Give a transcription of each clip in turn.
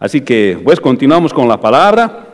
Así que, pues, continuamos con la palabra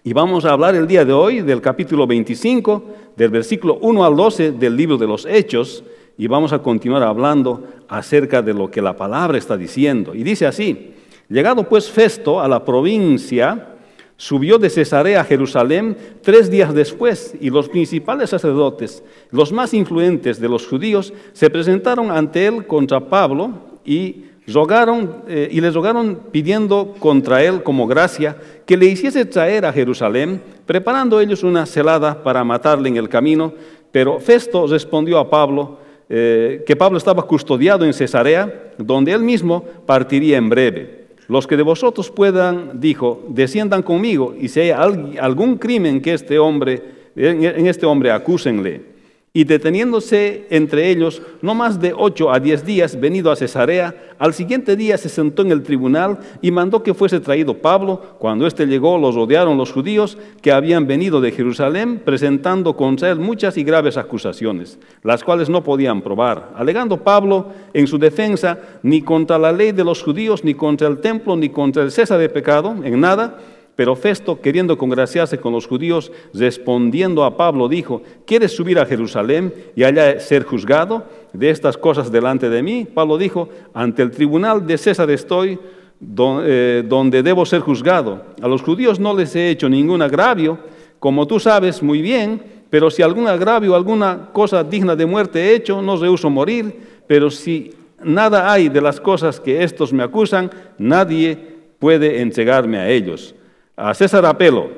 y vamos a hablar el día de hoy del capítulo 25, del versículo 1 al 12 del libro de los Hechos, y vamos a continuar hablando acerca de lo que la palabra está diciendo. Y dice así: llegado pues Festo a la provincia, subió de Cesarea a Jerusalén 3 días después, y los principales sacerdotes, los más influyentes de los judíos, se presentaron ante él contra Pablo y les rogaron pidiendo contra él como gracia que le hiciese traer a Jerusalén, preparando ellos una celada para matarle en el camino. Pero Festo respondió a Pablo que Pablo estaba custodiado en Cesarea, donde él mismo partiría en breve. Los que de vosotros puedan, dijo, desciendan conmigo, y si hay algún crimen que en este hombre acúsenle. Y deteniéndose entre ellos no más de 8 a 10 días, venido a Cesarea, al siguiente día se sentó en el tribunal y mandó que fuese traído Pablo. Cuando éste llegó, los rodearon los judíos que habían venido de Jerusalén, presentando contra él muchas y graves acusaciones, las cuales no podían probar, alegando Pablo en su defensa: ni contra la ley de los judíos, ni contra el templo, ni contra el cesa de pecado, en nada. Pero Festo, queriendo congraciarse con los judíos, respondiendo a Pablo, dijo: ¿quieres subir a Jerusalén y allá ser juzgado de estas cosas delante de mí? Pablo dijo: ante el tribunal de César estoy, donde debo ser juzgado. A los judíos no les he hecho ningún agravio, como tú sabes muy bien, pero si algún agravio, alguna cosa digna de muerte he hecho, no rehúso morir. Pero si nada hay de las cosas que estos me acusan, nadie puede entregarme a ellos. A César apelo.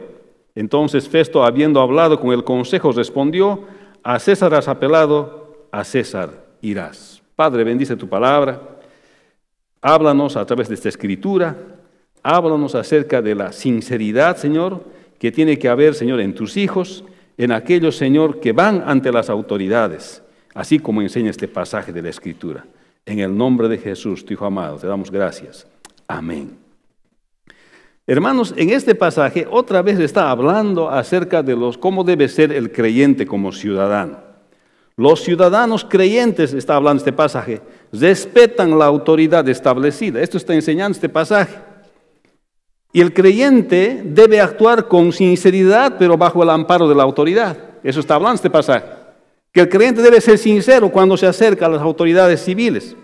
Entonces Festo, habiendo hablado con el consejo, respondió: a César has apelado, a César irás. Padre, bendice tu palabra. Háblanos a través de esta escritura. Háblanos acerca de la sinceridad, Señor, que tiene que haber, Señor, en tus hijos, en aquellos, Señor, que van ante las autoridades, así como enseña este pasaje de la escritura. En el nombre de Jesús, tu Hijo amado, te damos gracias. Amén. Hermanos, en este pasaje otra vez está hablando acerca de cómo debe ser el creyente como ciudadano. Los ciudadanos creyentes, está hablando este pasaje, respetan la autoridad establecida. Esto está enseñando este pasaje. Y el creyente debe actuar con sinceridad, pero bajo el amparo de la autoridad. Eso está hablando este pasaje. Que el creyente debe ser sincero cuando se acerca a las autoridades civiles.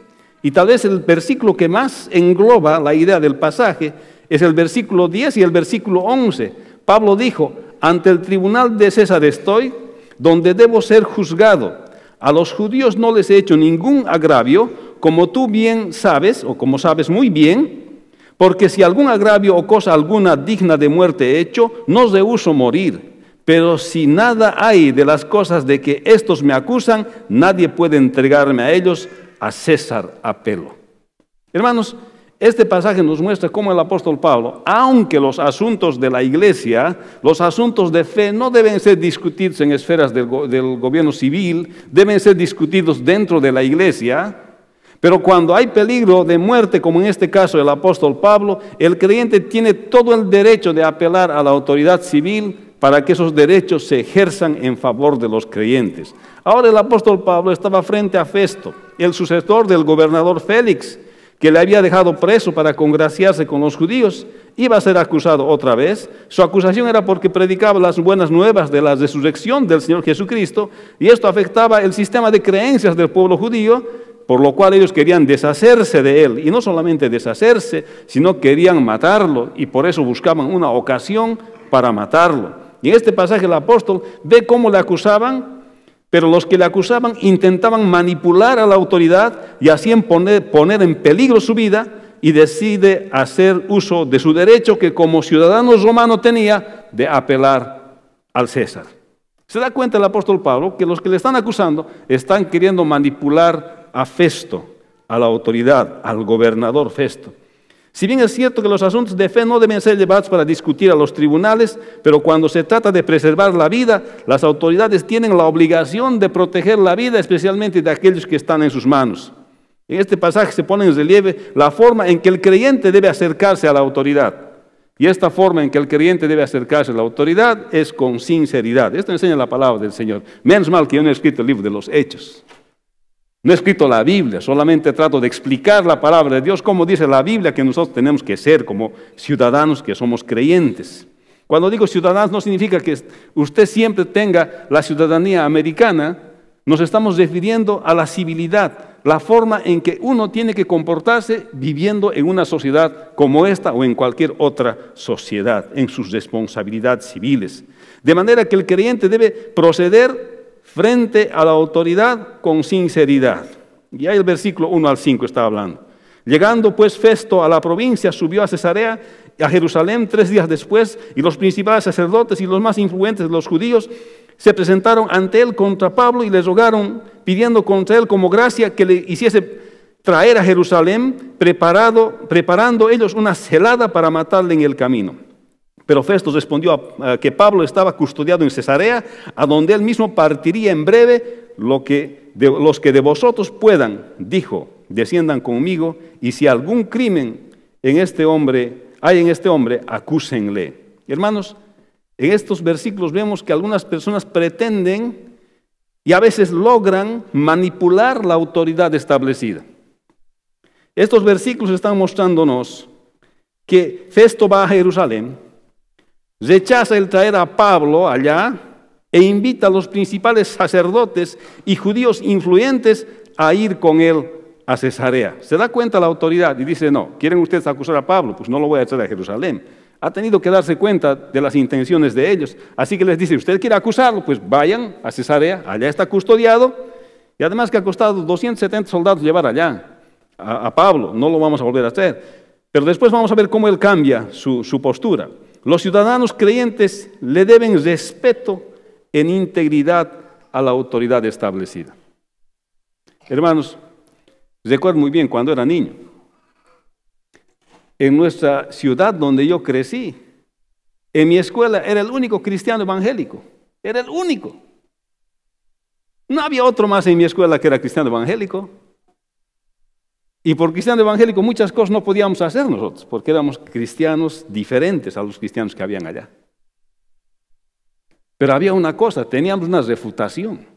Y tal vez el versículo que más engloba la idea del pasaje es el versículo 10 y el versículo 11. Pablo dijo: ante el tribunal de César estoy, donde debo ser juzgado. A los judíos no les he hecho ningún agravio, como tú bien sabes, o como sabes muy bien, porque si algún agravio o cosa alguna digna de muerte he hecho, no rehúso morir. Pero si nada hay de las cosas de que estos me acusan, nadie puede entregarme a ellos. A César apelo. Hermanos, este pasaje nos muestra cómo el apóstol Pablo, aunque los asuntos de la iglesia, los asuntos de fe, no deben ser discutidos en esferas del gobierno civil, deben ser discutidos dentro de la iglesia, pero cuando hay peligro de muerte, como en este caso el apóstol Pablo, el creyente tiene todo el derecho de apelar a la autoridad civil para que esos derechos se ejerzan en favor de los creyentes. Ahora el apóstol Pablo estaba frente a Festo, el sucesor del gobernador Félix, que le había dejado preso para congraciarse con los judíos. Iba a ser acusado otra vez. Su acusación era porque predicaba las buenas nuevas de la resurrección del Señor Jesucristo, y esto afectaba el sistema de creencias del pueblo judío, por lo cual ellos querían deshacerse de él, y no solamente deshacerse, sino querían matarlo, y por eso buscaban una ocasión para matarlo. Y en este pasaje el apóstol ve cómo le acusaban, pero los que le acusaban intentaban manipular a la autoridad y así poner en peligro su vida, y decide hacer uso de su derecho que como ciudadano romano tenía de apelar al César. Se da cuenta el apóstol Pablo que los que le están acusando están queriendo manipular a Festo, a la autoridad, al gobernador Festo. Si bien es cierto que los asuntos de fe no deben ser llevados para discutir a los tribunales, pero cuando se trata de preservar la vida, las autoridades tienen la obligación de proteger la vida, especialmente de aquellos que están en sus manos. En este pasaje se pone en relieve la forma en que el creyente debe acercarse a la autoridad. Y esta forma en que el creyente debe acercarse a la autoridad es con sinceridad. Esto enseña la palabra del Señor. Menos mal que yo no he escrito el libro de los Hechos. No he escrito la Biblia, solamente trato de explicar la palabra de Dios, como dice la Biblia que nosotros tenemos que ser como ciudadanos que somos creyentes. Cuando digo ciudadanos no significa que usted siempre tenga la ciudadanía americana, nos estamos refiriendo a la civilidad, la forma en que uno tiene que comportarse viviendo en una sociedad como esta o en cualquier otra sociedad, en sus responsabilidades civiles. De manera que el creyente debe proceder frente a la autoridad con sinceridad. Y ahí el versículo 1 al 5 está hablando. Llegando pues Festo a la provincia, subió a Cesarea, a Jerusalén 3 días después, y los principales sacerdotes y los más influyentes de los judíos se presentaron ante él contra Pablo y le rogaron, pidiendo contra él como gracia que le hiciese traer a Jerusalén, preparando ellos una celada para matarle en el camino. Pero Festo respondió que Pablo estaba custodiado en Cesarea, a donde él mismo partiría en breve. Los que de vosotros puedan, dijo, desciendan conmigo, y si algún crimen hay en este hombre, acúsenle. Hermanos, en estos versículos vemos que algunas personas pretenden y a veces logran manipular la autoridad establecida. Estos versículos están mostrándonos que Festo va a Jerusalén, rechaza el traer a Pablo allá e invita a los principales sacerdotes y judíos influyentes a ir con él a Cesarea. Se da cuenta la autoridad y dice, no, ¿quieren ustedes acusar a Pablo? Pues no lo voy a traer a Jerusalén. Ha tenido que darse cuenta de las intenciones de ellos. Así que les dice, ¿usted quiere acusarlo? Pues vayan a Cesarea, allá está custodiado. Y además que ha costado 270 soldados llevar allá a Pablo. No lo vamos a volver a hacer. Pero después vamos a ver cómo él cambia su postura. Los ciudadanos creyentes le deben respeto en integridad a la autoridad establecida. Hermanos, recuerdo muy bien cuando era niño. En nuestra ciudad donde yo crecí, en mi escuela era el único cristiano evangélico. Era el único. No había otro más en mi escuela que era cristiano evangélico. Y por cristiano evangélico muchas cosas no podíamos hacer nosotros, porque éramos cristianos diferentes a los cristianos que habían allá. Pero había una cosa, teníamos una refutación.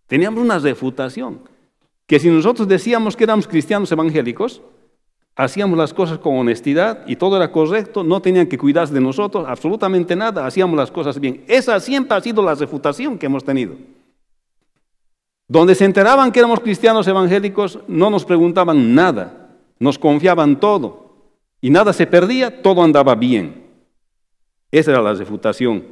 Teníamos una refutación. Que si nosotros decíamos que éramos cristianos evangélicos, hacíamos las cosas con honestidad y todo era correcto, no tenían que cuidarse de nosotros, absolutamente nada, hacíamos las cosas bien. Esa siempre ha sido la refutación que hemos tenido. Donde se enteraban que éramos cristianos evangélicos, no nos preguntaban nada, nos confiaban todo y nada se perdía, todo andaba bien. Esa era la refutación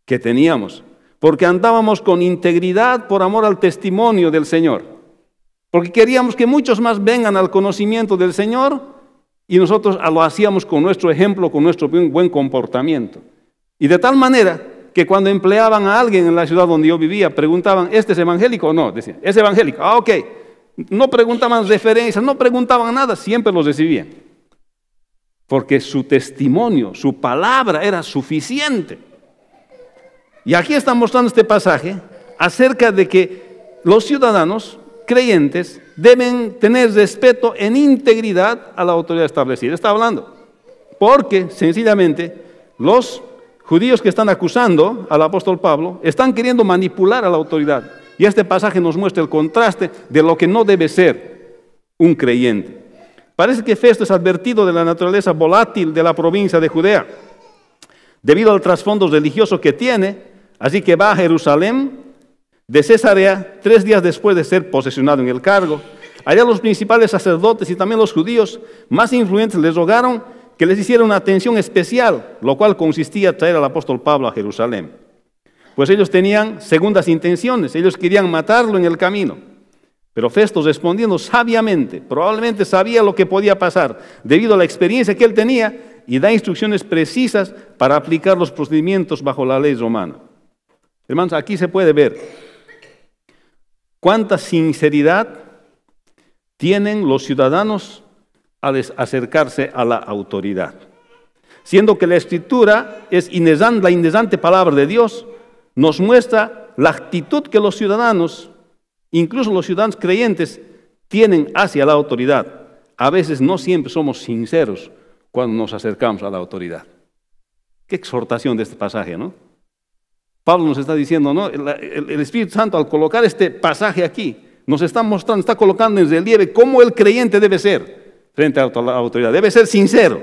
que teníamos, porque andábamos con integridad por amor al testimonio del Señor. Porque queríamos que muchos más vengan al conocimiento del Señor y nosotros lo hacíamos con nuestro ejemplo, con nuestro buen comportamiento. Y de tal manera que cuando empleaban a alguien en la ciudad donde yo vivía, preguntaban, ¿este es evangélico o no? Decían, es evangélico. Ah, ok. No preguntaban referencias, no preguntaban nada, siempre los recibían. Porque su testimonio, su palabra era suficiente. Y aquí está mostrando este pasaje acerca de que los ciudadanos creyentes deben tener respeto en integridad a la autoridad establecida. Está hablando, porque sencillamente los judíos que están acusando al apóstol Pablo están queriendo manipular a la autoridad. Y este pasaje nos muestra el contraste de lo que no debe ser un creyente. Parece que Festo es advertido de la naturaleza volátil de la provincia de Judea, debido al trasfondo religioso que tiene, así que va a Jerusalén de Cesarea 3 días después de ser posesionado en el cargo. Allá los principales sacerdotes y también los judíos más influyentes les rogaron que les hiciera una atención especial, lo cual consistía en traer al apóstol Pablo a Jerusalén. Pues ellos tenían segundas intenciones, ellos querían matarlo en el camino. Pero Festo, respondiendo sabiamente, probablemente sabía lo que podía pasar, debido a la experiencia que él tenía, y da instrucciones precisas para aplicar los procedimientos bajo la ley romana. Hermanos, aquí se puede ver cuánta sinceridad tienen los ciudadanos al acercarse a la autoridad. Siendo que la Escritura es la inerrante palabra de Dios, nos muestra la actitud que los ciudadanos, incluso los ciudadanos creyentes, tienen hacia la autoridad. A veces no siempre somos sinceros cuando nos acercamos a la autoridad. Qué exhortación de este pasaje, ¿no? Pablo nos está diciendo, ¿no? El Espíritu Santo, al colocar este pasaje aquí, nos está mostrando, está colocando en relieve cómo el creyente debe ser frente a la autoridad. Debe ser sincero.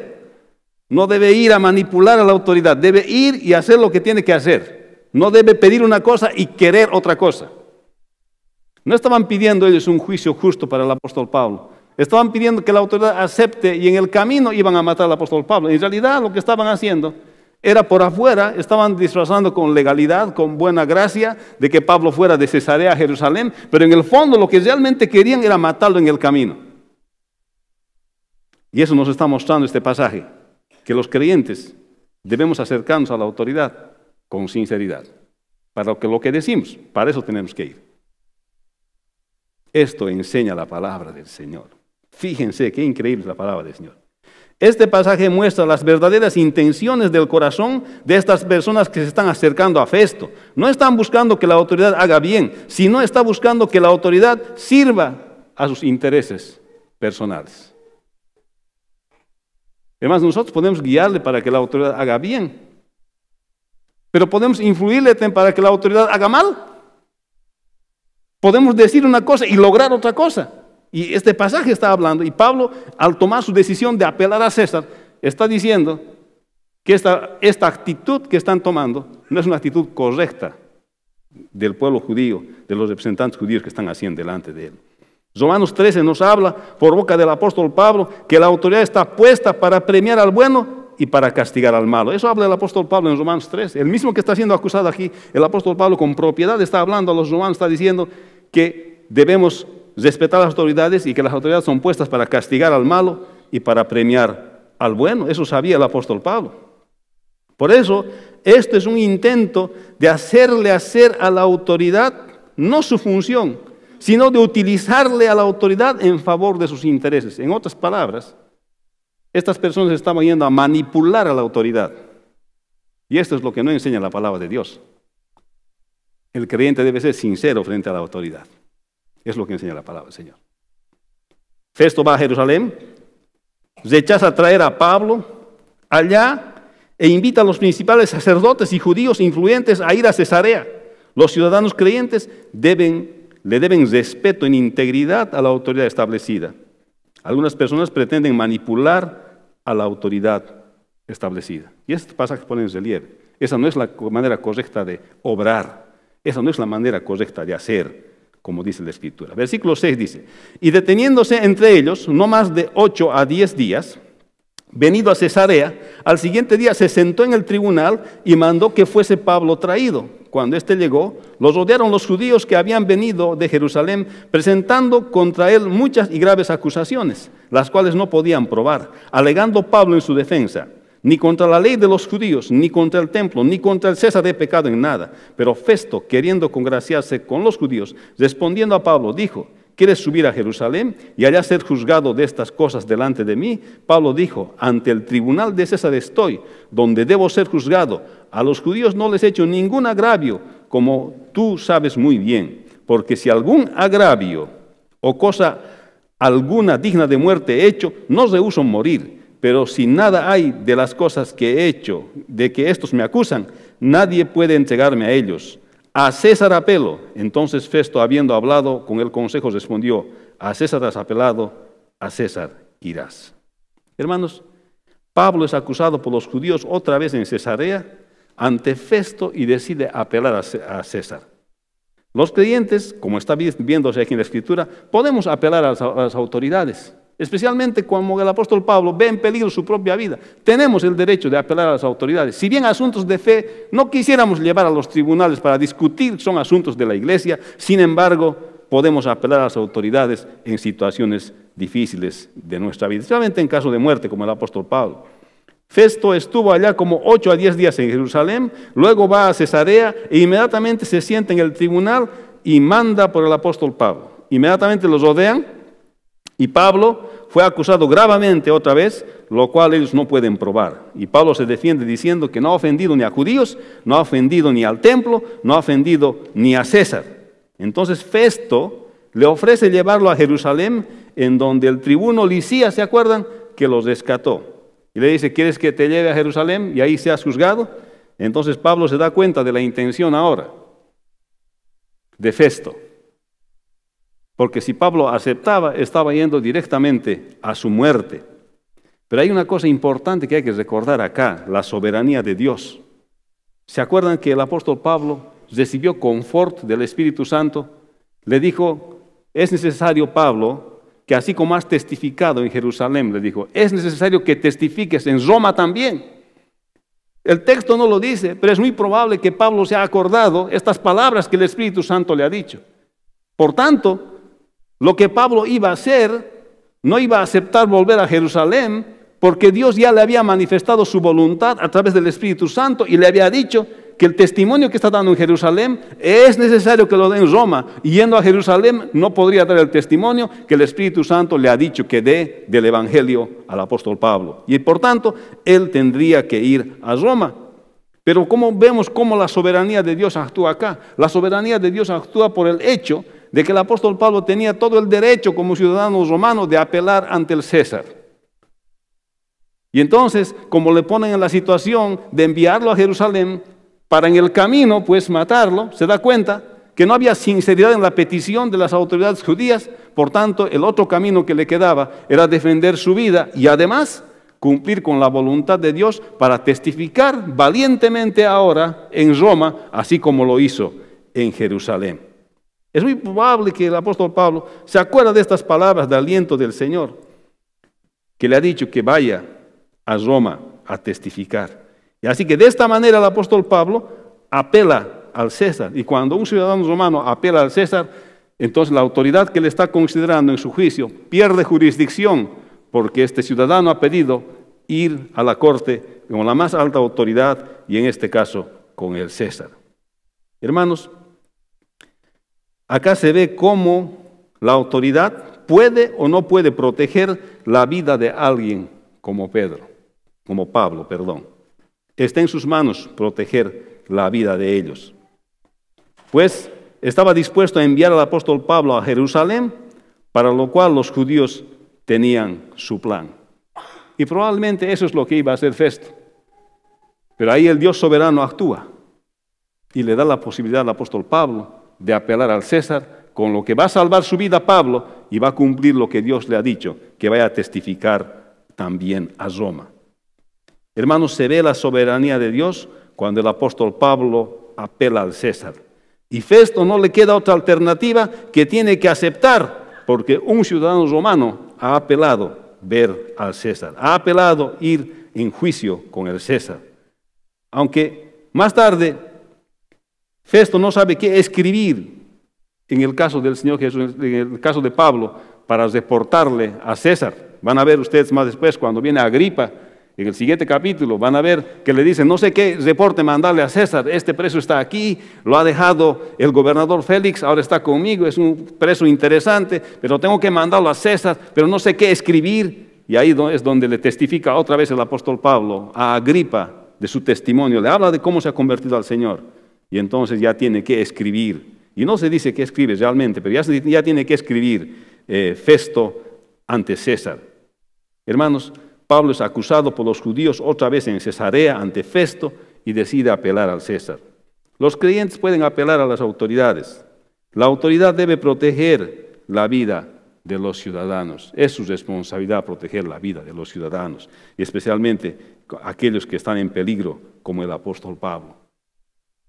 No debe ir a manipular a la autoridad. Debe ir y hacer lo que tiene que hacer. No debe pedir una cosa y querer otra cosa. No estaban pidiendo ellos un juicio justo para el apóstol Pablo. Estaban pidiendo que la autoridad acepte y en el camino iban a matar al apóstol Pablo. En realidad lo que estaban haciendo era por afuera, estaban disfrazando con legalidad, con buena gracia, de que Pablo fuera de Cesarea a Jerusalén, pero en el fondo lo que realmente querían era matarlo en el camino. Y eso nos está mostrando este pasaje, que los creyentes debemos acercarnos a la autoridad con sinceridad. Para lo que decimos, para eso tenemos que ir. Esto enseña la palabra del Señor. Fíjense qué increíble es la palabra del Señor. Este pasaje muestra las verdaderas intenciones del corazón de estas personas que se están acercando a Festo. No están buscando que la autoridad haga bien, sino está buscando que la autoridad sirva a sus intereses personales. Además, nosotros podemos guiarle para que la autoridad haga bien, pero podemos influirle para que la autoridad haga mal. Podemos decir una cosa y lograr otra cosa. Y este pasaje está hablando, y Pablo, al tomar su decisión de apelar a César, está diciendo que esta actitud que están tomando no es una actitud correcta del pueblo judío, de los representantes judíos que están haciendo delante de él. Romanos 13 nos habla, por boca del apóstol Pablo, que la autoridad está puesta para premiar al bueno y para castigar al malo. Eso habla el apóstol Pablo en Romanos 13. El mismo que está siendo acusado aquí, el apóstol Pablo con propiedad está hablando a los romanos, está diciendo que debemos respetar las autoridades y que las autoridades son puestas para castigar al malo y para premiar al bueno. Eso sabía el apóstol Pablo. Por eso, esto es un intento de hacerle hacer a la autoridad no su función, sino de utilizarle a la autoridad en favor de sus intereses. En otras palabras, estas personas estaban yendo a manipular a la autoridad. Y esto es lo que no enseña la palabra de Dios. El creyente debe ser sincero frente a la autoridad. Es lo que enseña la palabra del Señor. Festo va a Jerusalén, rechaza traer a Pablo allá e invita a los principales sacerdotes y judíos influyentes a ir a Cesarea. Los ciudadanos creyentes le deben respeto en integridad a la autoridad establecida. Algunas personas pretenden manipular a la autoridad establecida. Y este pasaje pone en relieve. Esa no es la manera correcta de obrar. Esa no es la manera correcta de hacer, como dice la Escritura. Versículo 6 dice, y deteniéndose entre ellos no más de 8 a 10 días, venido a Cesarea, al siguiente día se sentó en el tribunal y mandó que fuese Pablo traído. Cuando éste llegó, los rodearon los judíos que habían venido de Jerusalén, presentando contra él muchas y graves acusaciones, las cuales no podían probar, alegando Pablo en su defensa: ni contra la ley de los judíos, ni contra el templo, ni contra el César he pecado en nada. Pero Festo, queriendo congraciarse con los judíos, respondiendo a Pablo, dijo: ¿quieres subir a Jerusalén y allá ser juzgado de estas cosas delante de mí? Pablo dijo: ante el tribunal de César estoy, donde debo ser juzgado. A los judíos no les he hecho ningún agravio, como tú sabes muy bien, porque si algún agravio o cosa alguna digna de muerte he hecho, no rehúso morir. Pero si nada hay de las cosas que he hecho, de que estos me acusan, nadie puede entregarme a ellos. A César apelo. Entonces Festo, habiendo hablado con el consejo, respondió: a César has apelado, a César irás. Hermanos, Pablo es acusado por los judíos otra vez en Cesarea ante Festo y decide apelar a César. Los creyentes, como está viéndose aquí en la Escritura, podemos apelar a las autoridades, especialmente cuando el apóstol Pablo ve en peligro su propia vida. Tenemos el derecho de apelar a las autoridades. Si bien asuntos de fe no quisiéramos llevar a los tribunales para discutir, son asuntos de la iglesia, sin embargo, podemos apelar a las autoridades en situaciones difíciles de nuestra vida, especialmente en caso de muerte, como el apóstol Pablo. Festo estuvo allá como 8 a 10 días en Jerusalén, luego va a Cesarea e inmediatamente se sienta en el tribunal y manda por el apóstol Pablo. Inmediatamente los rodean y Pablo fue acusado gravemente otra vez, lo cual ellos no pueden probar. Y Pablo se defiende diciendo que no ha ofendido ni a judíos, no ha ofendido ni al templo, no ha ofendido ni a César. Entonces Festo le ofrece llevarlo a Jerusalén, en donde el tribuno Lisías, ¿se acuerdan?, que los rescató. Y le dice: ¿quieres que te lleve a Jerusalén y ahí seas juzgado? Entonces Pablo se da cuenta de la intención ahora de Festo. porque si Pablo aceptaba, estaba yendo directamente a su muerte. Pero hay una cosa importante que hay que recordar acá, la soberanía de Dios. ¿Se acuerdan que el apóstol Pablo recibió confort del Espíritu Santo? Le dijo, es necesario, Pablo, que así como has testificado en Jerusalén, le dijo, es necesario que testifiques en Roma también. El texto no lo dice, pero es muy probable que Pablo se haya acordado estas palabras que el Espíritu Santo le ha dicho. Por tanto, lo que Pablo iba a hacer, no iba a aceptar volver a Jerusalén, porque Dios ya le había manifestado su voluntad a través del Espíritu Santo y le había dicho que el testimonio que está dando en Jerusalén es necesario que lo dé en Roma. Y yendo a Jerusalén no podría dar el testimonio que el Espíritu Santo le ha dicho que dé del Evangelio al apóstol Pablo. Y por tanto, él tendría que ir a Roma. Pero ¿cómo vemos cómo la soberanía de Dios actúa acá? La soberanía de Dios actúa por el hecho de que el apóstol Pablo tenía todo el derecho como ciudadano romano de apelar ante el César. Y entonces, como le ponen en la situación de enviarlo a Jerusalén para en el camino, pues matarlo, se da cuenta que no había sinceridad en la petición de las autoridades judías, por tanto, el otro camino que le quedaba era defender su vida y además cumplir con la voluntad de Dios para testificar valientemente ahora en Roma, así como lo hizo en Jerusalén. Es muy probable que el apóstol Pablo se acuerde de estas palabras de aliento del Señor, que le ha dicho que vaya a Roma a testificar. Y así que de esta manera el apóstol Pablo apela al César. Y cuando un ciudadano romano apela al César, entonces la autoridad que le está considerando en su juicio pierde jurisdicción, porque este ciudadano ha pedido ir a la corte con la más alta autoridad y en este caso con el César. Hermanos, acá se ve cómo la autoridad puede o no puede proteger la vida de alguien como Pablo. Está en sus manos proteger la vida de ellos. Pues estaba dispuesto a enviar al apóstol Pablo a Jerusalén, para lo cual los judíos tenían su plan. Y probablemente eso es lo que iba a hacer Festo. Pero ahí el Dios soberano actúa y le da la posibilidad al apóstol Pablo de apelar al César, con lo que va a salvar su vida Pablo y va a cumplir lo que Dios le ha dicho, que vaya a testificar también a Roma. Hermanos, se ve la soberanía de Dios cuando el apóstol Pablo apela al César. Y Festo no le queda otra alternativa que tiene que aceptar, porque un ciudadano romano ha apelado ver al César, ha apelado ir en juicio con el César. Aunque más tarde Festo no sabe qué escribir en el caso del Señor Jesús, en el caso de Pablo, para reportarle a César. Van a ver ustedes más después, cuando viene Agripa, en el siguiente capítulo, van a ver que le dicen, no sé qué reporte mandarle a César, este preso está aquí, lo ha dejado el gobernador Félix, ahora está conmigo, es un preso interesante, pero tengo que mandarlo a César, pero no sé qué escribir. Y ahí es donde le testifica otra vez el apóstol Pablo a Agripa de su testimonio, le habla de cómo se ha convertido al Señor. Y entonces ya tiene que escribir. Y no se dice qué escribe realmente, pero ya tiene que escribir Festo ante César. Hermanos, Pablo es acusado por los judíos otra vez en Cesarea ante Festo y decide apelar al César. Los creyentes pueden apelar a las autoridades. La autoridad debe proteger la vida de los ciudadanos. Es su responsabilidad proteger la vida de los ciudadanos, y especialmente aquellos que están en peligro, como el apóstol Pablo.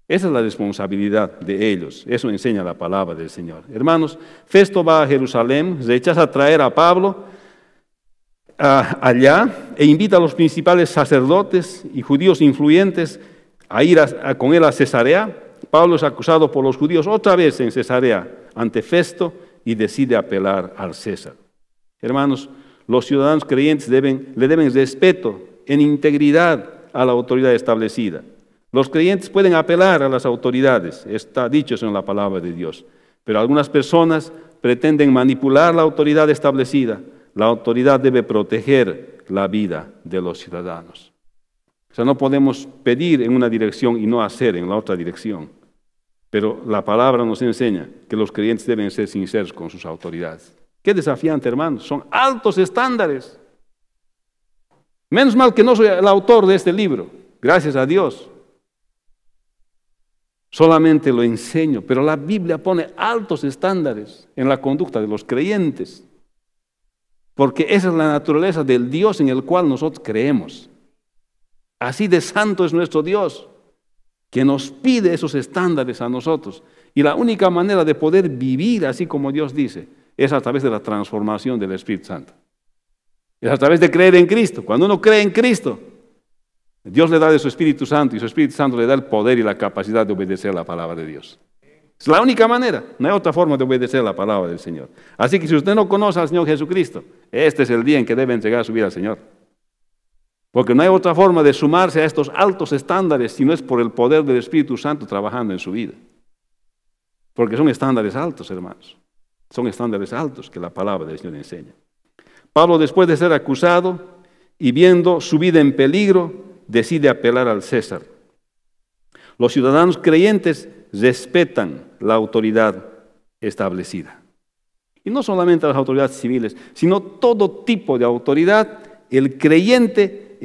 Esa es la responsabilidad de ellos. Eso enseña la palabra del Señor. Hermanos, Festo va a Jerusalén, rechaza traer a Pablo allá e invita a los principales sacerdotes y judíos influyentes a ir con él a Cesarea. Pablo es acusado por los judíos otra vez en Cesarea ante Festo y decide apelar al César. Hermanos, los ciudadanos creyentes le deben respeto en integridad a la autoridad establecida. Los creyentes pueden apelar a las autoridades, está dicho eso en la palabra de Dios, pero algunas personas pretenden manipular la autoridad establecida. La autoridad debe proteger la vida de los ciudadanos. O sea, no podemos pedir en una dirección y no hacer en la otra dirección. Pero la palabra nos enseña que los creyentes deben ser sinceros con sus autoridades. Qué desafiante, hermanos. Son altos estándares. Menos mal que no soy el autor de este libro. Gracias a Dios. solamente lo enseño, pero la Biblia pone altos estándares en la conducta de los creyentes, porque esa es la naturaleza del Dios en el cual nosotros creemos. Así de santo es nuestro Dios, que nos pide esos estándares a nosotros. Y la única manera de poder vivir así como Dios dice, es a través de la transformación del Espíritu Santo. Es a través de creer en Cristo. Cuando uno cree en Cristo, Dios le da de su Espíritu Santo y su Espíritu Santo le da el poder y la capacidad de obedecer la palabra de Dios. Es la única manera, no hay otra forma de obedecer la palabra del Señor. Así que si usted no conoce al Señor Jesucristo, este es el día en que debe entregar su vida al Señor. Porque no hay otra forma de sumarse a estos altos estándares si no es por el poder del Espíritu Santo trabajando en su vida. Porque son estándares altos, hermanos. Son estándares altos que la palabra del Señor enseña. Pablo, después de ser acusado y viendo su vida en peligro, decide apelar al César. Los ciudadanos creyentes respetan la autoridad establecida. Y no solamente las autoridades civiles, sino todo tipo de autoridad. El creyente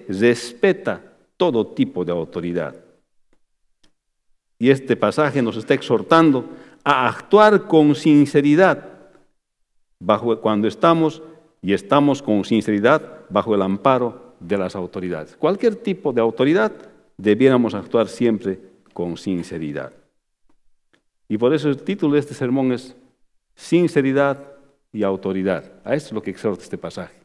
respeta todo tipo de autoridad. Y este pasaje nos está exhortando a actuar con sinceridad cuando estamos con sinceridad bajo el amparo de las autoridades. Cualquier tipo de autoridad debiéramos actuar siempre con sinceridad. Y por eso el título de este sermón es Sinceridad y Autoridad. A eso es lo que exhorta este pasaje,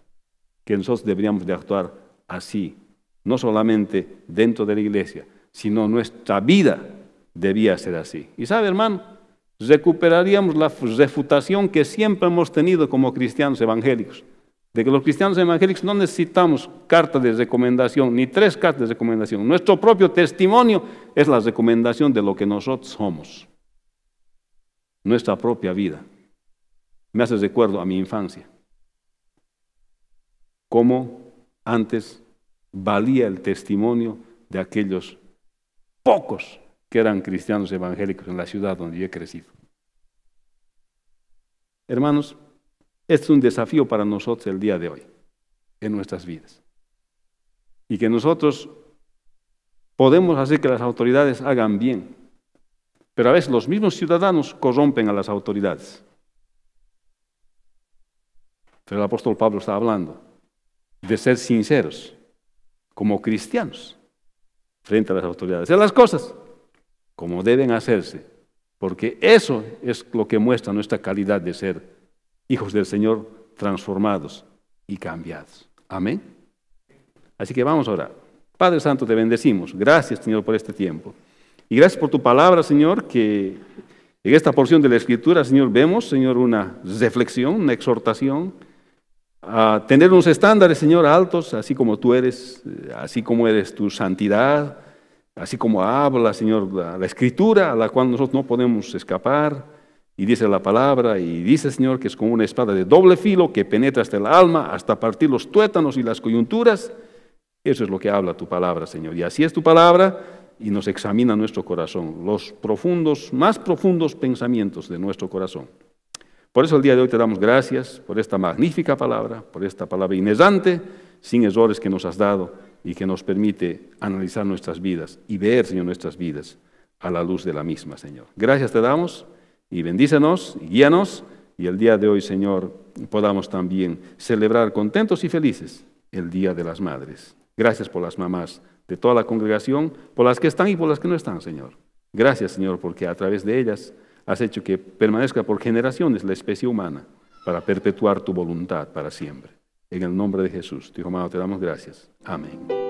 que nosotros deberíamos de actuar así, no solamente dentro de la iglesia, sino nuestra vida debía ser así. Y sabe, hermano, recuperaríamos la refutación que siempre hemos tenido como cristianos evangélicos, de que los cristianos evangélicos no necesitamos cartas de recomendación, ni 3 cartas de recomendación. Nuestro propio testimonio es la recomendación de lo que nosotros somos. Nuestra propia vida. Me hace recuerdo a mi infancia. Cómo antes valía el testimonio de aquellos pocos que eran cristianos evangélicos en la ciudad donde yo he crecido. Hermanos, este es un desafío para nosotros el día de hoy, en nuestras vidas. Y que nosotros podemos hacer que las autoridades hagan bien, pero a veces los mismos ciudadanos corrompen a las autoridades. Pero el apóstol Pablo está hablando de ser sinceros como cristianos frente a las autoridades. Hacer las cosas como deben hacerse, porque eso es lo que muestra nuestra calidad de ser hijos del Señor transformados y cambiados. Amén. Así que vamos a orar. Padre Santo, te bendecimos. Gracias, Señor, por este tiempo. Y gracias por tu palabra, Señor, que en esta porción de la Escritura, Señor, vemos, Señor, una reflexión, una exhortación a tener unos estándares, Señor, altos, así como tú eres, así como eres tu santidad, así como habla, Señor, la Escritura, a la cual nosotros no podemos escapar. Y dice la palabra, y dice, Señor, que es como una espada de doble filo que penetra hasta el alma, hasta partir los tuétanos y las coyunturas. Eso es lo que habla tu palabra, Señor. Y así es tu palabra, y nos examina nuestro corazón, los profundos, más profundos pensamientos de nuestro corazón. Por eso el día de hoy te damos gracias por esta magnífica palabra, por esta palabra inesante, sin errores que nos has dado y que nos permite analizar nuestras vidas y ver, Señor, nuestras vidas a la luz de la misma, Señor. Gracias te damos. Y bendícenos, y guíanos, y el día de hoy, Señor, podamos también celebrar contentos y felices el Día de las Madres. Gracias por las mamás de toda la congregación, por las que están y por las que no están, Señor. Gracias, Señor, porque a través de ellas has hecho que permanezca por generaciones la especie humana para perpetuar tu voluntad para siempre. En el nombre de Jesús, tu Hijo amado, te damos gracias. Amén.